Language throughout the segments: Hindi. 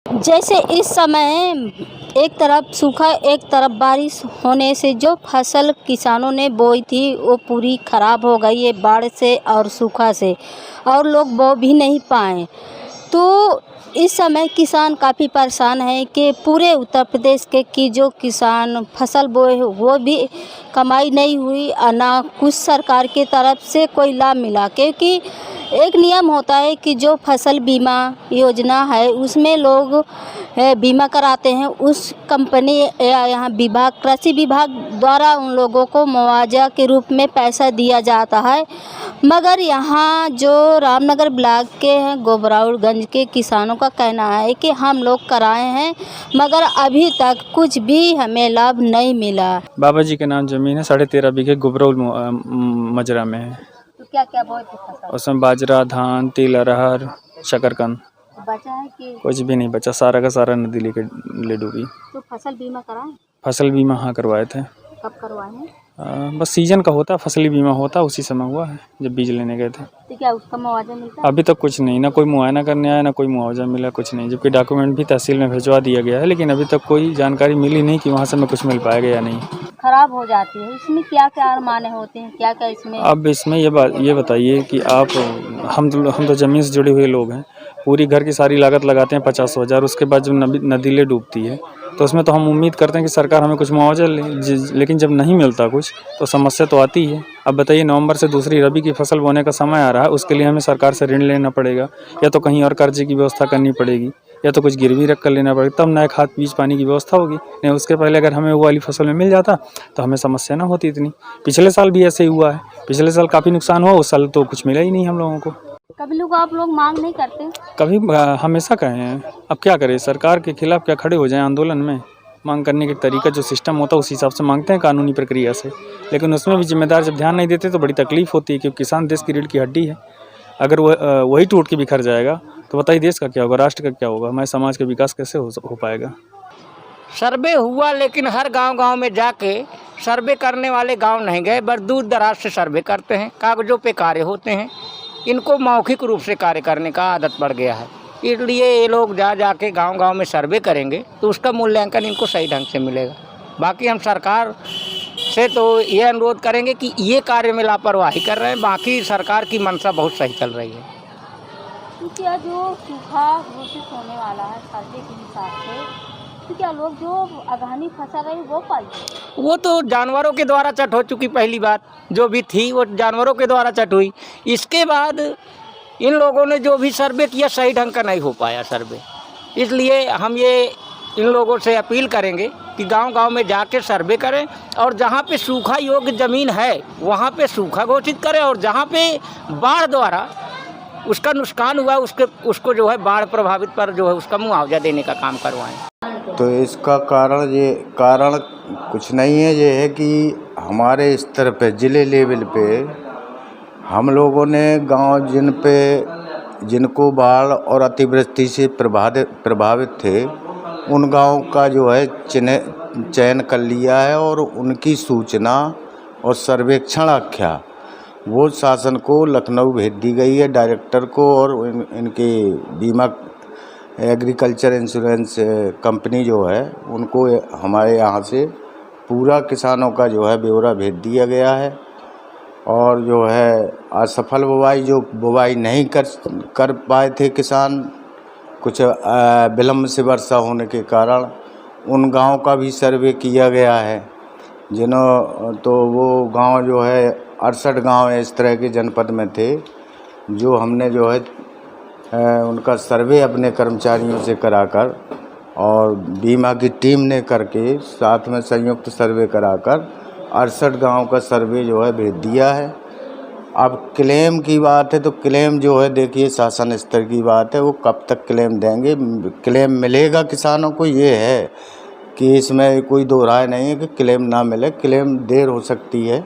जैसे इस समय एक तरफ सूखा एक तरफ बारिश होने से जो फसल किसानों ने बोई थी वो पूरी ख़राब हो गई है बाढ़ से और सूखा से, और लोग बो भी नहीं पाए। तो इस समय किसान काफ़ी परेशान हैं कि पूरे उत्तर प्रदेश के की जो किसान फसल बोए वो भी कमाई नहीं हुई और ना कुछ सरकार की तरफ से कोई लाभ मिला, क्योंकि एक नियम होता है कि जो फसल बीमा योजना है उसमें लोग बीमा कराते हैं, उस कंपनी या यहाँ विभाग कृषि विभाग द्वारा उन लोगों को मुआवजा के रूप में पैसा दिया जाता है। मगर यहाँ जो रामनगर ब्लॉक के हैं गोबराउलगंज के किसानों का कहना है कि हम लोग कराए हैं मगर अभी तक कुछ भी हमें लाभ नहीं मिला। बाबा जी के नाम जमीन है, 13.5 बीघे गोबराउल मजरा में है। तो क्या क्या बोए थे फसल? उसमें बाजरा, धान, तिल, अरहर, शकरकंद। बचा है कि कुछ भी नहीं बचा, सारा का सारा नदी ले डूबी। तो फसल बीमा कराएं? फसल बीमा हाँ करवाए थे। कब करवाए हैं? बस सीजन का होता, फसली बीमा होता, उसी समय हुआ है जब बीज लेने गए थे। तो क्या उसका मुआवजा मिलता है? अभी तक कुछ नहीं, ना कोई मुआयना करने आया, ना कोई मुआवजा मिला, कुछ नहीं। जबकि डॉक्यूमेंट भी तहसील में भिजवा दिया गया है, लेकिन अभी तक कोई जानकारी मिली नहीं कि वहाँ से हमें कुछ मिल पाएगा या नहीं। खराब हो जाती है, इसमें क्या क्या अरमाने होते हैं, क्या क्या इसमें? अब इसमें ये बताइए कि आप हम तो ज़मीन से जुड़े हुए लोग हैं, पूरी घर की सारी लागत लगाते हैं 50,000, उसके बाद जब नदी ले डूबती है तो उसमें तो हम उम्मीद करते हैं कि सरकार हमें कुछ मुआवजा लेकिन जब नहीं मिलता कुछ तो समस्या तो आती है। अब बताइए, नवंबर से दूसरी रबी की फसल बोने का समय आ रहा है, उसके लिए हमें सरकार से ऋण लेना पड़ेगा, या तो कहीं और कर्जे की व्यवस्था करनी पड़ेगी, या तो कुछ गिरवी रख कर लेना पड़ेगा, तब नए खाद बीज पानी की व्यवस्था होगी। नहीं, उसके पहले अगर हमें वो वाली फसल में मिल जाता तो हमें समस्या ना होती इतनी। पिछले साल भी ऐसे ही हुआ है, पिछले साल काफ़ी नुकसान हुआ, उस साल तो कुछ मिला ही नहीं हम लोगों को। कभी लोग आप लोग मांग नहीं करते? कभी हमेशा कहे हैं, अब क्या करें, सरकार के खिलाफ क्या खड़े हो जाएं आंदोलन में। मांग करने के तरीका जो सिस्टम होता है उस हिसाब से मांगते हैं कानूनी प्रक्रिया से, लेकिन उसमें भी जिम्मेदार जब ध्यान नहीं देते तो बड़ी तकलीफ होती है, क्योंकि किसान देश की रीढ़ की हड्डी है। अगर वही टूट के बिखर जाएगा तो बताइए देश का क्या होगा, राष्ट्र का क्या होगा, हमारे समाज का विकास कैसे हो पाएगा। सर्वे हुआ, लेकिन हर गांव-गांव में जाके सर्वे करने वाले गांव नहीं गए, बस दूर दराज से सर्वे करते हैं, कागजों पे कार्य होते हैं। इनको मौखिक रूप से कार्य करने का आदत पड़ गया है, इसलिए ये लोग जाके गांव-गांव में सर्वे करेंगे तो उसका मूल्यांकन इनको सही ढंग से मिलेगा। बाकी हम सरकार से तो ये अनुरोध करेंगे कि ये कार्य में लापरवाही कर रहे हैं, बाकी सरकार की मंशा बहुत सही चल रही है। क्या जो सूखा घोषित होने वाला है सर्वे के हिसाब से, तो क्या लोग जो अगहनी फसल है वो पाई? वो तो जानवरों के द्वारा चट हो चुकी, पहली बात जो भी थी वो जानवरों के द्वारा चट हुई। इसके बाद इन लोगों ने जो भी सर्वे किया सही ढंग का नहीं हो पाया सर्वे, इसलिए हम ये इन लोगों से अपील करेंगे कि गांव-गांव में जाके सर्वे करें, और जहां पे सूखा योग्य ज़मीन है वहां पे सूखा घोषित करें, और जहां पे बाढ़ द्वारा उसका नुकसान हुआ उसको जो है बाढ़ प्रभावित पर जो है उसका मुआवजा देने का काम करवाएं। तो इसका कारण कुछ नहीं है, ये है कि हमारे स्तर पे ज़िले लेवल पे हम लोगों ने गांव जिनको बाढ़ और अतिवृष्टि से प्रभावित थे उन गांव का जो है चयन कर लिया है, और उनकी सूचना और सर्वेक्षण आख्या वो शासन को लखनऊ भेज दी गई है, डायरेक्टर को, और इनके बीमा एग्रीकल्चर इंश्योरेंस कंपनी जो है उनको हमारे यहाँ से पूरा किसानों का जो है ब्यौरा भेज दिया गया है। और जो है असफल बुवाई नहीं कर पाए थे किसान, कुछ विलम्ब से वर्षा होने के कारण, उन गांव का भी सर्वे किया गया है। तो वो गांव जो है 68 गांव इस तरह के जनपद में थे, जो हमने जो है उनका सर्वे अपने कर्मचारियों से कराकर और बीमा की टीम ने करके साथ में संयुक्त सर्वे कराकर 68 गांव का सर्वे जो है भेज दिया है। अब क्लेम की बात है तो क्लेम जो है देखिए शासन स्तर की बात है, वो कब तक क्लेम देंगे, क्लेम मिलेगा किसानों को, ये है कि इसमें कोई दो राय नहीं है कि क्लेम ना मिले, क्लेम देर हो सकती है,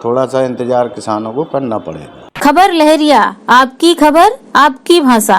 थोड़ा सा इंतजार किसानों को करना पड़ेगा। खबर लहरिया, आपकी खबर आपकी भाषा।